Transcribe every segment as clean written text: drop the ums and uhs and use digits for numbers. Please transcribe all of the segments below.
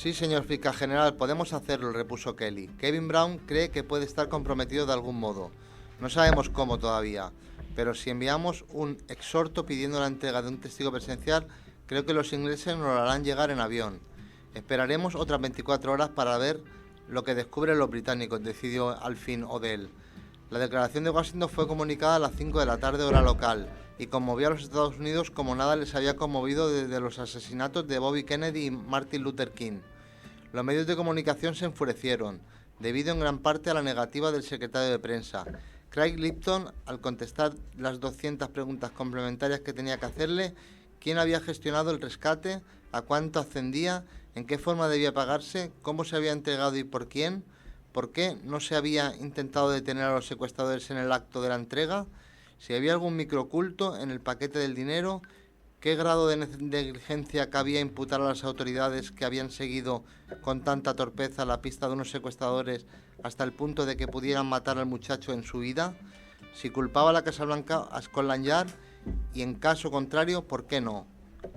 Sí, señor fiscal general, podemos hacerlo, repuso Kelly. Kevin Brown cree que puede estar comprometido de algún modo. No sabemos cómo todavía, pero si enviamos un exhorto pidiendo la entrega de un testigo presencial, creo que los ingleses nos lo harán llegar en avión. Esperaremos otras 24 horas para ver lo que descubren los británicos, decidió al fin Odell. La declaración de Washington fue comunicada a las 5 de la tarde hora local y conmovió a los Estados Unidos como nada les había conmovido desde los asesinatos de Bobby Kennedy y Martin Luther King. Los medios de comunicación se enfurecieron, debido en gran parte a la negativa del secretario de prensa. Craig Lipton, al contestar las 200 preguntas complementarias que tenía que hacerle, quién había gestionado el rescate, a cuánto ascendía, en qué forma debía pagarse, cómo se había entregado y por quién, por qué no se había intentado detener a los secuestradores en el acto de la entrega, si había algún microoculto en el paquete del dinero, qué grado de negligencia cabía imputar a las autoridades que habían seguido con tanta torpeza la pista de unos secuestradores hasta el punto de que pudieran matar al muchacho en su huida, si culpaba a la Casa Blanca a Scotland Yard y en caso contrario, ¿por qué no?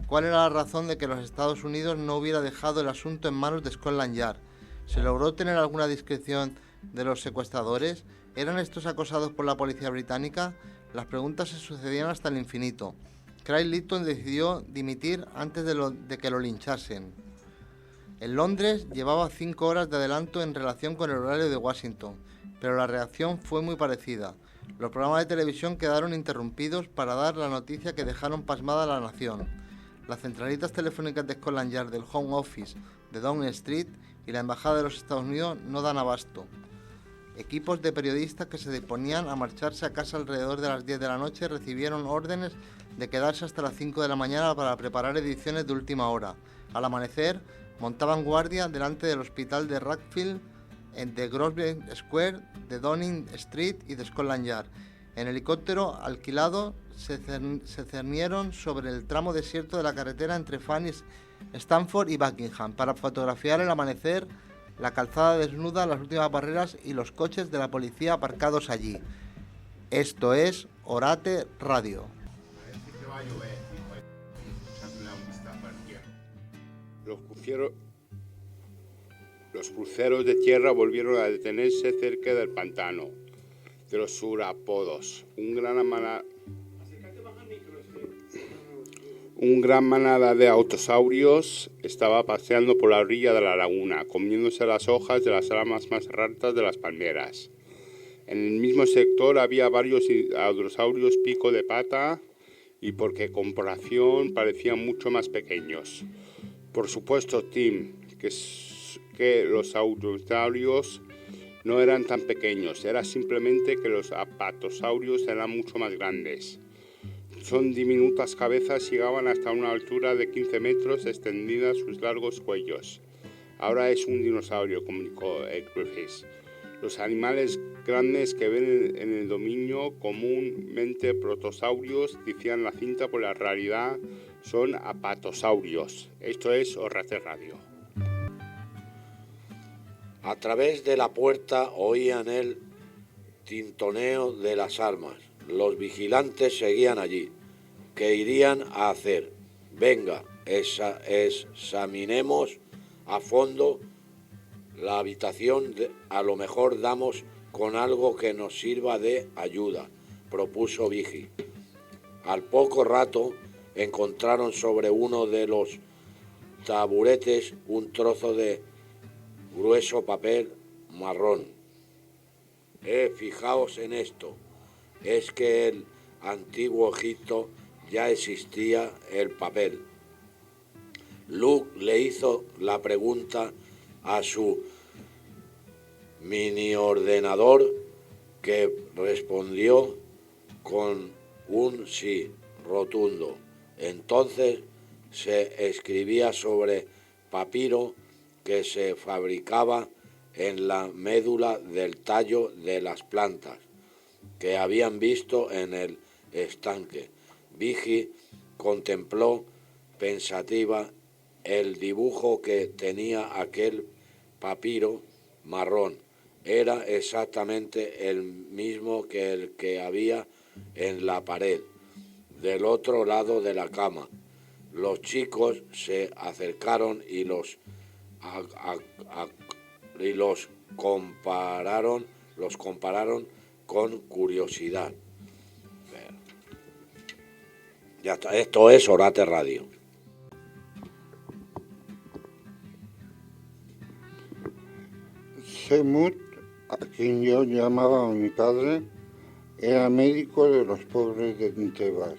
¿Cuál era la razón de que los Estados Unidos no hubiera dejado el asunto en manos de Scotland Yard? ¿Se logró tener alguna discreción de los secuestradores? ¿Eran estos acosados por la policía británica? Las preguntas se sucedían hasta el infinito. Craig Lipton decidió dimitir antes de que lo linchasen. En Londres llevaba 5 horas de adelanto en relación con el horario de Washington, pero la reacción fue muy parecida. Los programas de televisión quedaron interrumpidos para dar la noticia que dejaron pasmada a la nación. Las centralitas telefónicas de Scotland Yard, del Home Office de Downing Street y la Embajada de los Estados Unidos no dan abasto. Equipos de periodistas que se disponían a marcharse a casa alrededor de las 10 de la noche recibieron órdenes de quedarse hasta las 5 de la mañana para preparar ediciones de última hora. Al amanecer, montaban guardia delante del hospital de Radcliffe, de Grosvenor Square, de Downing Street y de Scotland Yard. En helicóptero alquilado se cernieron sobre el tramo desierto de la carretera entre Fanny, Stamford y Buckingham para fotografiar el amanecer, la calzada desnuda, las últimas barreras y los coches de la policía aparcados allí. Esto es Orate Radio. Los cruceros de tierra volvieron a detenerse cerca del pantano de los saurópodos. Un gran manada de autosaurios estaba paseando por la orilla de la laguna, comiéndose las hojas de las ramas más altas de las palmeras. En el mismo sector había varios hadrosaurios pico de pata y por comparación parecían mucho más pequeños. Por supuesto, Tim, que los hadrosaurios no eran tan pequeños, era simplemente que los apatosaurios eran mucho más grandes. Son diminutas cabezas, llegaban hasta una altura de 15 metros, extendidas sus largos cuellos. Ahora es un dinosaurio, comunicó Griffiths. Los animales grandes que ven en el dominio comúnmente protosaurios, decían la cinta, por la realidad son apatosaurios. Esto es Orate Radio. A través de la puerta oían el tintoneo de las armas. Los vigilantes seguían allí. ¿Qué irían a hacer? Venga, examinemos a fondo la habitación. A lo mejor damos con algo que nos sirva de ayuda, propuso Vigil. Al poco rato encontraron sobre uno de los taburetes un trozo de grueso papel marrón. Fijaos en esto. Es que en el antiguo Egipto ya existía el papel. Luke le hizo la pregunta a su mini ordenador, que respondió con un sí rotundo. Entonces se escribía sobre papiro que se fabricaba en la médula del tallo de las plantas que habían visto en el estanque. Vigi contempló pensativa el dibujo que tenía aquel papiro marrón. Era exactamente el mismo que el que había en la pared del otro lado de la cama. Los chicos se acercaron y los y los compararon con curiosidad. Ya está, esto es Orate Radio. Semut, a quien yo llamaba a mi padre, era médico de los pobres de Tebas.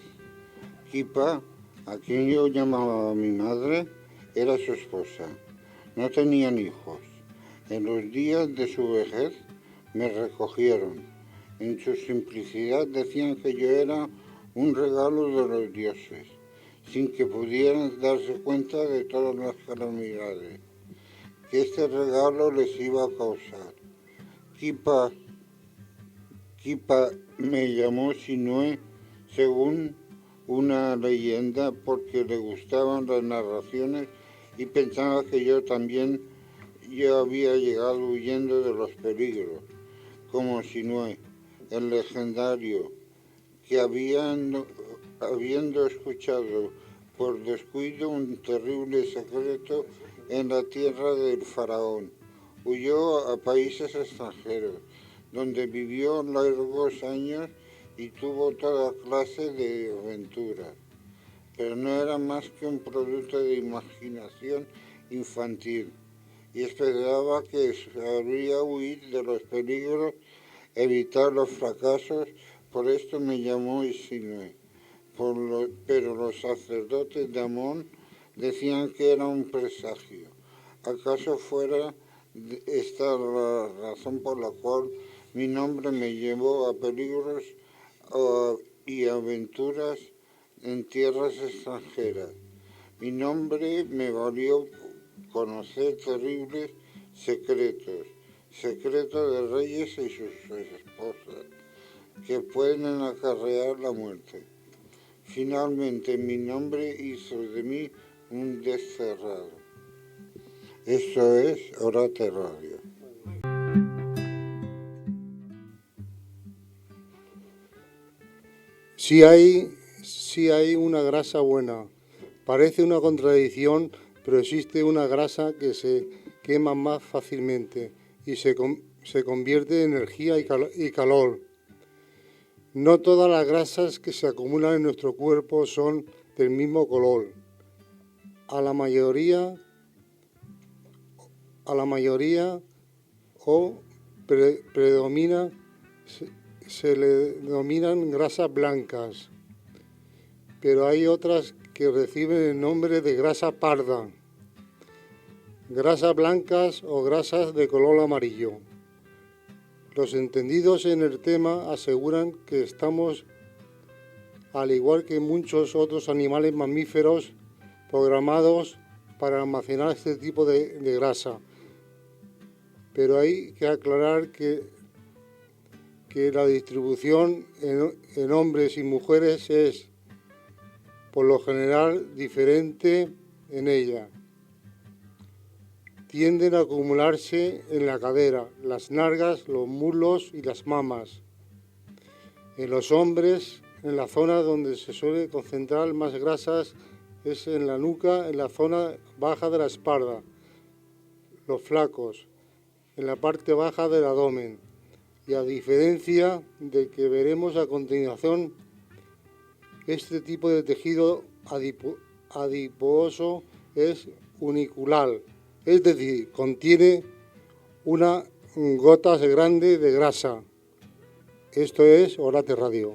Kipa, a quien yo llamaba a mi madre, era su esposa. No tenían hijos. En los días de su vejez me recogieron. En su simplicidad decían que yo era un regalo de los dioses, sin que pudieran darse cuenta de todas las calamidades que este regalo les iba a causar. Kipa me llamó Sinue, según una leyenda, porque le gustaban las narraciones y pensaba que yo había llegado huyendo de los peligros, como Sinue, el legendario, que habiendo escuchado por descuido un terrible secreto en la tierra del faraón, huyó a países extranjeros, donde vivió largos años y tuvo toda clase de aventuras, pero no era más que un producto de imaginación infantil, y esperaba que sabría huir de los peligros, evitar los fracasos. Por esto me llamó Isinue. Pero los sacerdotes de Amón decían que era un presagio. ¿Acaso fuera esta la razón por la cual mi nombre me llevó a peligros y aventuras en tierras extranjeras? Mi nombre me valió conocer terribles secretos de reyes y sus esposas, que pueden acarrear la muerte. Finalmente, mi nombre hizo de mí un desterrado. Esto es Orate Radio. Sí hay una grasa buena. Parece una contradicción, pero existe una grasa que se quema más fácilmente y se convierte en energía y calor. No todas las grasas que se acumulan en nuestro cuerpo son del mismo color. A la mayoría predomina se le denominan grasas blancas, pero hay otras que reciben el nombre de grasa parda, grasas blancas o grasas de color amarillo. Los entendidos en el tema aseguran que estamos, al igual que muchos otros animales mamíferos, programados para almacenar este tipo de grasa. Pero hay que aclarar que la distribución en hombres y mujeres es, por lo general, diferente en ella. Tienden a acumularse en la cadera, las nalgas, los muslos y las mamas. En los hombres, en la zona donde se suele concentrar más grasas es en la nuca, en la zona baja de la espalda, los flacos, en la parte baja del abdomen. Y a diferencia del que veremos a continuación, este tipo de tejido adiposo es unicular, es decir, contiene una gota grande de grasa. Esto es Orate Radio.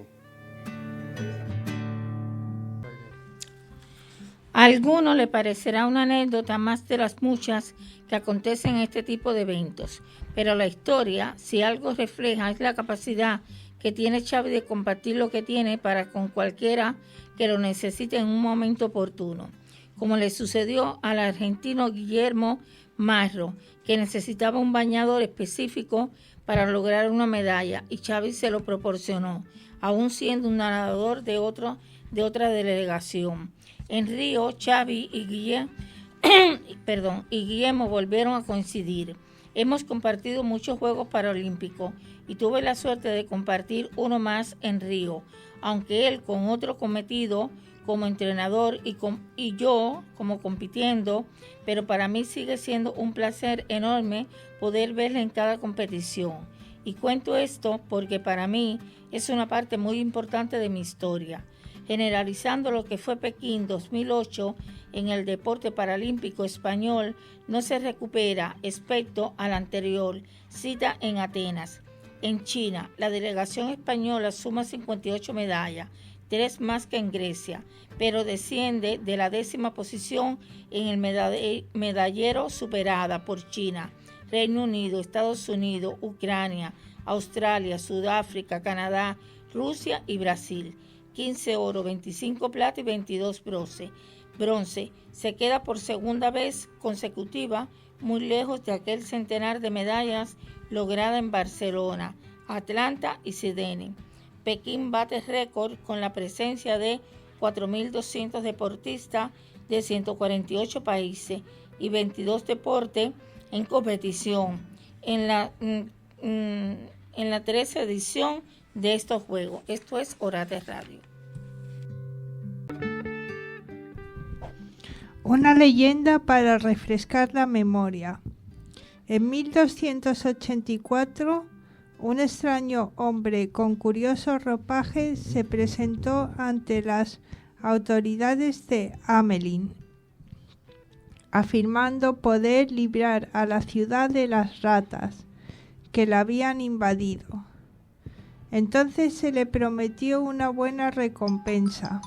A alguno le parecerá una anécdota más de las muchas que acontecen en este tipo de eventos, pero la historia, si algo refleja, es la capacidad que tiene Xavi de compartir lo que tiene para con cualquiera que lo necesite en un momento oportuno, como le sucedió al argentino Guillermo Marro, que necesitaba un bañador específico para lograr una medalla y Xavi se lo proporcionó, aún siendo un nadador de otra delegación. En Río, Xavi y Guillermo volvieron a coincidir. Hemos compartido muchos Juegos Paralímpicos y tuve la suerte de compartir uno más en Río, aunque él con otro cometido como entrenador y yo como compitiendo, pero para mí sigue siendo un placer enorme poder verle en cada competición. Y cuento esto porque para mí es una parte muy importante de mi historia. Generalizando lo que fue Pekín 2008 en el deporte paralímpico español no se recupera respecto a la anterior cita en Atenas. En China, la delegación española suma 58 medallas, 3 más que en Grecia, pero desciende de la 10ª posición en el medallero superada por China, Reino Unido, Estados Unidos, Ucrania, Australia, Sudáfrica, Canadá, Rusia y Brasil. 15 oro, 25 plata y 22 bronce. Se queda por segunda vez consecutiva muy lejos de aquel centenar de medallas lograda en Barcelona, Atlanta y Sydney. Pekín bate récord con la presencia de 4.200 deportistas de 148 países y 22 deportes en competición en la 13ª edición de estos Juegos. Esto es Orate Radio. Una leyenda para refrescar la memoria. En 1284, un extraño hombre con curiosos ropajes se presentó ante las autoridades de Amelin, afirmando poder librar a la ciudad de las ratas que la habían invadido. Entonces se le prometió una buena recompensa.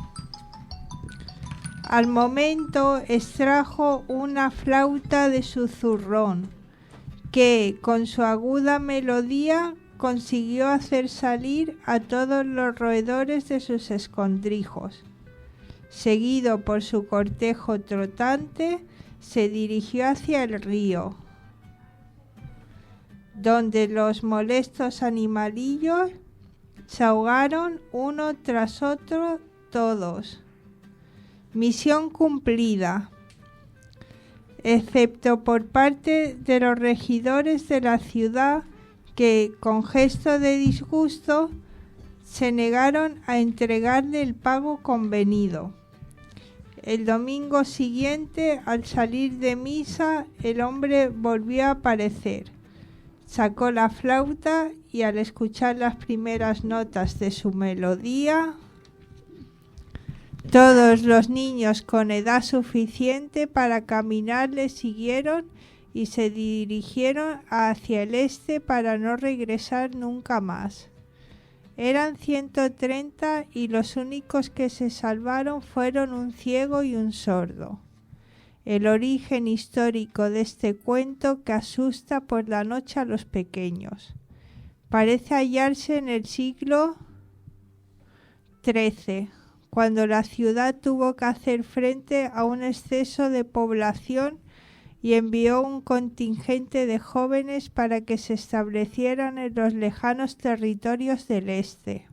Al momento extrajo una flauta de su zurrón, que con su aguda melodía consiguió hacer salir a todos los roedores de sus escondrijos. Seguido por su cortejo trotante, se dirigió hacia el río, donde los molestos animalillos se ahogaron uno tras otro todos. Misión cumplida, excepto por parte de los regidores de la ciudad que, con gesto de disgusto, se negaron a entregarle el pago convenido. El domingo siguiente, al salir de misa, el hombre volvió a aparecer. Sacó la flauta y al escuchar las primeras notas de su melodía, todos los niños con edad suficiente para caminar le siguieron y se dirigieron hacia el este para no regresar nunca más. Eran 130 y los únicos que se salvaron fueron un ciego y un sordo. El origen histórico de este cuento que asusta por la noche a los pequeños parece hallarse en el siglo XIII, cuando la ciudad tuvo que hacer frente a un exceso de población y envió un contingente de jóvenes para que se establecieran en los lejanos territorios del este.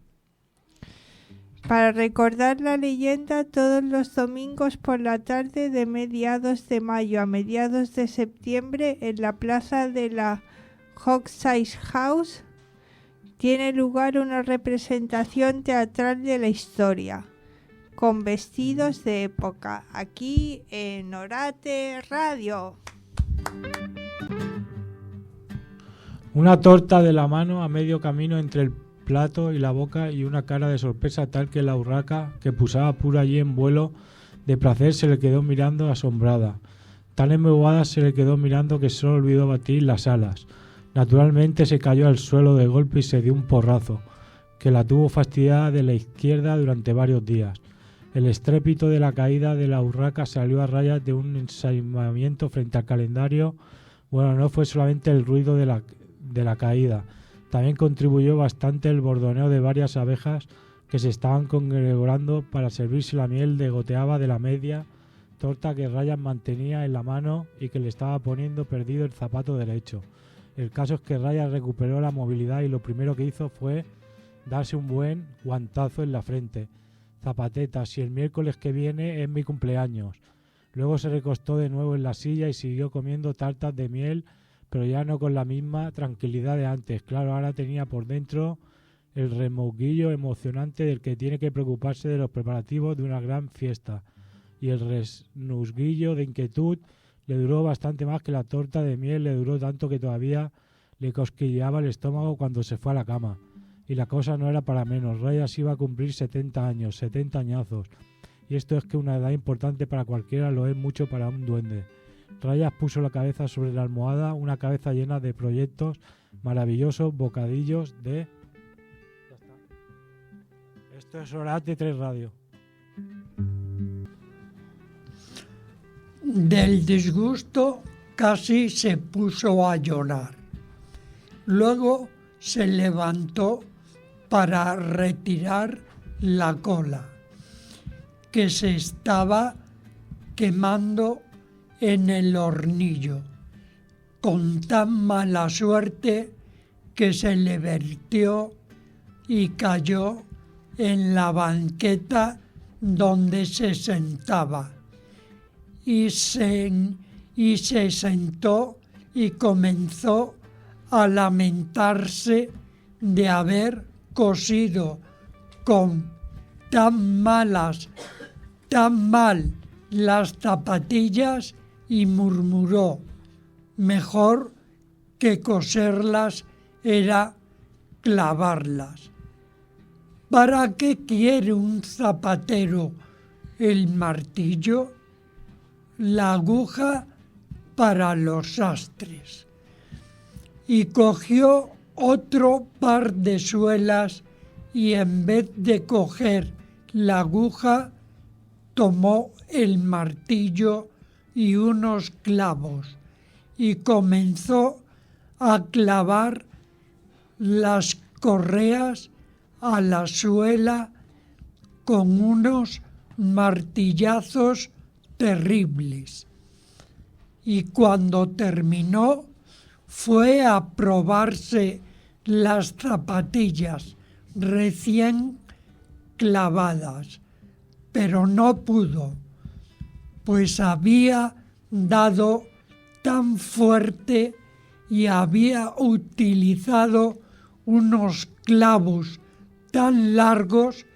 Para recordar la leyenda, todos los domingos por la tarde de mediados de mayo a mediados de septiembre, en la plaza de la Hogside House, tiene lugar una representación teatral de la historia, con vestidos de época, aquí en Orate Radio. Una torta de la mano a medio camino entre el plato y la boca y una cara de sorpresa tal que la urraca, que pusaba pura allí en vuelo de placer, se le quedó mirando asombrada. Tan embobada se le quedó mirando que solo olvidó batir las alas. Naturalmente se cayó al suelo de golpe y se dio un porrazo, que la tuvo fastidiada de la izquierda durante varios días. El estrépito de la caída de la urraca salió a rayas de un ensaimamiento frente al calendario. Bueno, no fue solamente el ruido de la caída, también contribuyó bastante el bordoneo de varias abejas que se estaban congregando para servirse la miel que goteaba de la media torta que Ryan mantenía en la mano y que le estaba poniendo perdido el zapato derecho. El caso es que Ryan recuperó la movilidad y lo primero que hizo fue darse un buen guantazo en la frente. Zapateta, si el miércoles que viene es mi cumpleaños. Luego se recostó de nuevo en la silla y siguió comiendo tartas de miel pero ya no con la misma tranquilidad de antes. Claro, ahora tenía por dentro el remolguillo emocionante del que tiene que preocuparse de los preparativos de una gran fiesta, y el resnusguillo de inquietud le duró bastante más que la torta de miel le duró, tanto que todavía le cosquilleaba el estómago cuando se fue a la cama. Y la cosa no era para menos. Rayas iba a cumplir 70 años, 70 añazos. Y esto es que una edad importante para cualquiera lo es mucho para un duende. Rayas puso la cabeza sobre la almohada, una cabeza llena de proyectos maravillosos, bocadillos de... Ya está. Esto es Orate 3 Radio. Del disgusto casi se puso a llorar. Luego se levantó para retirar la cola, que se estaba quemando en el hornillo, con tan mala suerte que se le vertió y cayó en la banqueta donde se sentaba, y se sentó y comenzó a lamentarse de haber cosido con tan mal las zapatillas, y murmuró: mejor que coserlas era clavarlas. ¿Para qué quiere un zapatero el martillo? La aguja para los sastres. Y cogió otro par de suelas y en vez de coger la aguja, tomó el martillo y unos clavos y comenzó a clavar las correas a la suela con unos martillazos terribles. Y cuando terminó, fue a probarse las zapatillas recién clavadas, pero no pudo, pues había dado tan fuerte y había utilizado unos clavos tan largos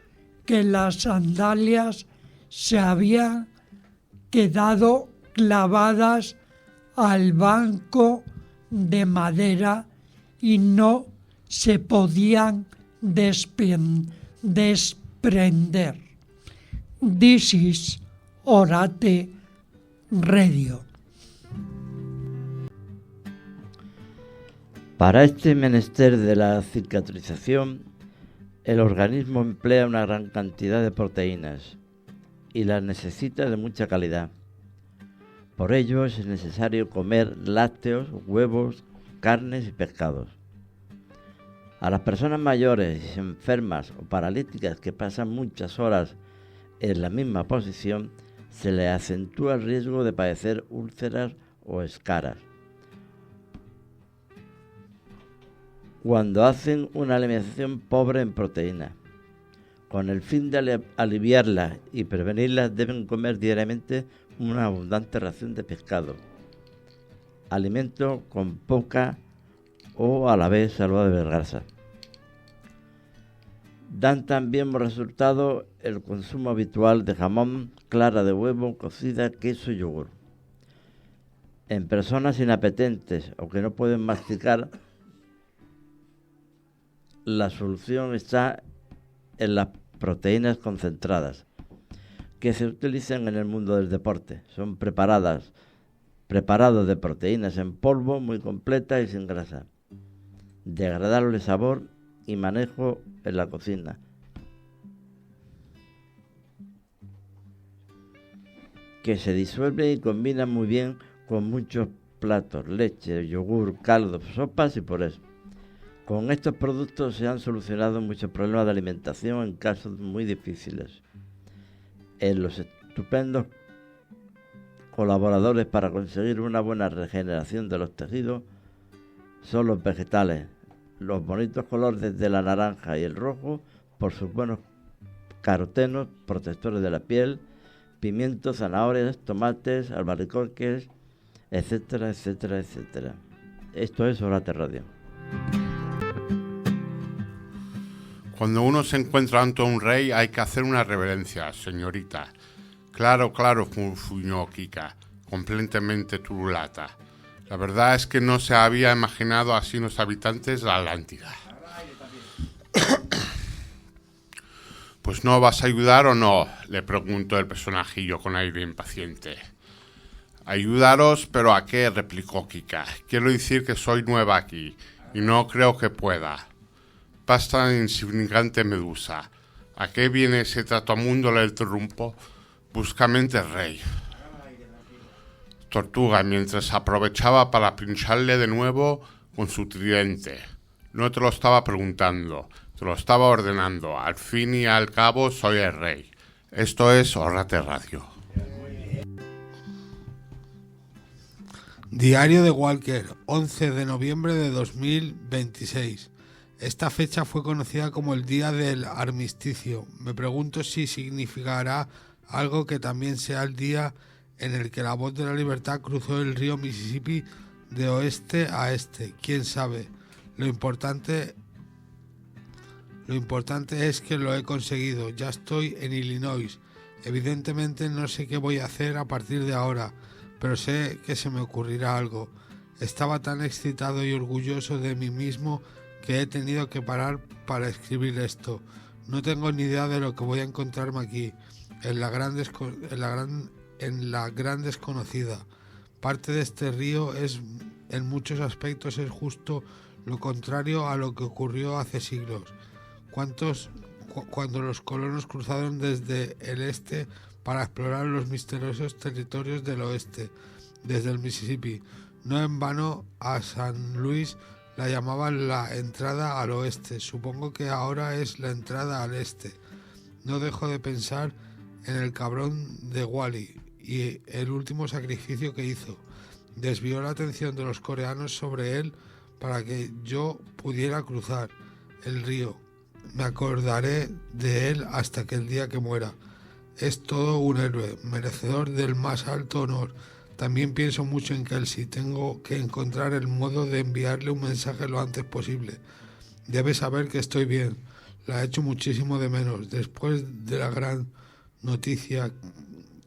que las sandalias se habían quedado clavadas al banco de madera y no se podían desprender. This is Orate Radio. Para este menester de la cicatrización, el organismo emplea una gran cantidad de proteínas y las necesita de mucha calidad. Por ello es necesario comer lácteos, huevos, carnes y pescados. A las personas mayores, enfermas o paralíticas que pasan muchas horas en la misma posición, se les acentúa el riesgo de padecer úlceras o escaras. Cuando hacen una alimentación pobre en proteínas, con el fin de aliviarlas y prevenirlas, deben comer diariamente una abundante ración de pescado, alimento con poca o a la vez saludable grasa. Dan también como resultado el consumo habitual de jamón, clara de huevo, cocida, queso y yogur. En personas inapetentes o que no pueden masticar, la solución está en las proteínas concentradas, que se utilizan en el mundo del deporte. Son preparados de proteínas en polvo, muy completas y sin grasa, de agradable sabor y manejo en la cocina. Que se disuelve y combina muy bien con muchos platos, leche, yogur, caldos, sopas y purés. Con estos productos se han solucionado muchos problemas de alimentación en casos muy difíciles. Los estupendos colaboradores para conseguir una buena regeneración de los tejidos son los vegetales, los bonitos colores de la naranja y el rojo por sus buenos carotenos, protectores de la piel, pimientos, zanahorias, tomates, albaricoques, etcétera, etcétera, etcétera. Esto es Orate Radio. Cuando uno se encuentra ante un rey hay que hacer una reverencia, señorita. Claro, funfuñó Kika, completamente turulata. La verdad es que no se había imaginado así los habitantes de la Atlántida. ¿Pues no vas a ayudar o no?, le preguntó el personajillo con aire impaciente. Ayudaros, ¿pero a qué?, replicó Kika. Quiero decir que soy nueva aquí, y no creo que pueda. Basta, insignificante medusa. ¿A qué viene ese tratamundo?, le interrumpo. Buscamente rey. Tortuga, mientras aprovechaba para pincharle de nuevo con su tridente. No te lo estaba preguntando, te lo estaba ordenando. Al fin y al cabo soy el rey. Esto es Orate Radio. Diario de Walker, 11 de noviembre de 2026. Esta fecha fue conocida como el Día del Armisticio. Me pregunto si significará algo que también sea el día en el que la voz de la libertad cruzó el río Mississippi de oeste a este. ¿Quién sabe? Lo importante es que lo he conseguido. Ya estoy en Illinois. Evidentemente no sé qué voy a hacer a partir de ahora, pero sé que se me ocurrirá algo. Estaba tan excitado y orgulloso de mí mismo que he tenido que parar para escribir esto. No tengo ni idea de lo que voy a encontrarme aquí, en la gran desconocida. Parte de este río en muchos aspectos es justo lo contrario a lo que ocurrió hace siglos, cuando los colonos cruzaron desde el este para explorar los misteriosos territorios del oeste, desde el Mississippi. No en vano a San Luis la llamaban la entrada al oeste. Supongo que ahora es la entrada al este. No dejo de pensar en el cabrón de Wally y el último sacrificio que hizo. Desvió la atención de los coreanos sobre él para que yo pudiera cruzar el río. Me acordaré de él hasta que el día que muera. Es todo un héroe, merecedor del más alto honor. También pienso mucho en Kelsey. Tengo que encontrar el modo de enviarle un mensaje lo antes posible. Debe saber que estoy bien. La echo muchísimo de menos. Después de la gran noticia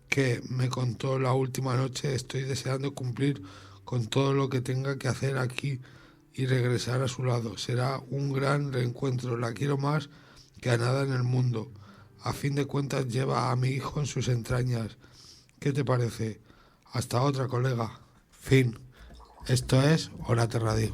que me contó la última noche, estoy deseando cumplir con todo lo que tenga que hacer aquí y regresar a su lado. Será un gran reencuentro. La quiero más que a nada en el mundo. A fin de cuentas lleva a mi hijo en sus entrañas. ¿Qué te parece? Hasta otra, colega. Fin. Esto es Orate Radio.